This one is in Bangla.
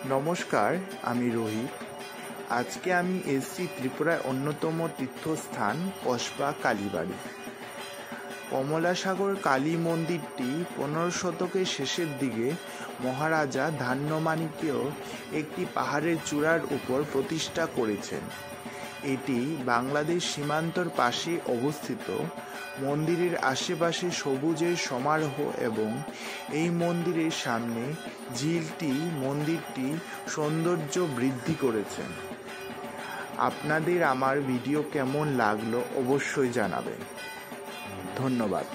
নমস্কার, আমি রোহিত। আজকে আমি এসেছি ত্রিপুরার অন্যতম তীর্থস্থান কসবা কালীবাড়ি। কমলাসাগর কালী মন্দিরটি 15 শতকের শেষের দিকে মহারাজা ধান্যমাণিক্য একটি পাহাড়ের চূড়ার উপর প্রতিষ্ঠা করেছেন। এটি বাংলাদেশ সীমান্তর পাশে অবস্থিত। মন্দিরের আশেপাশে সবুজের সমারোহ এবং এই মন্দিরের সামনে ঝিলটি মন্দিরটি সৌন্দর্য বৃদ্ধি করেছেন। আপনাদের আমার ভিডিও কেমন লাগলো অবশ্যই জানাবেন। ধন্যবাদ।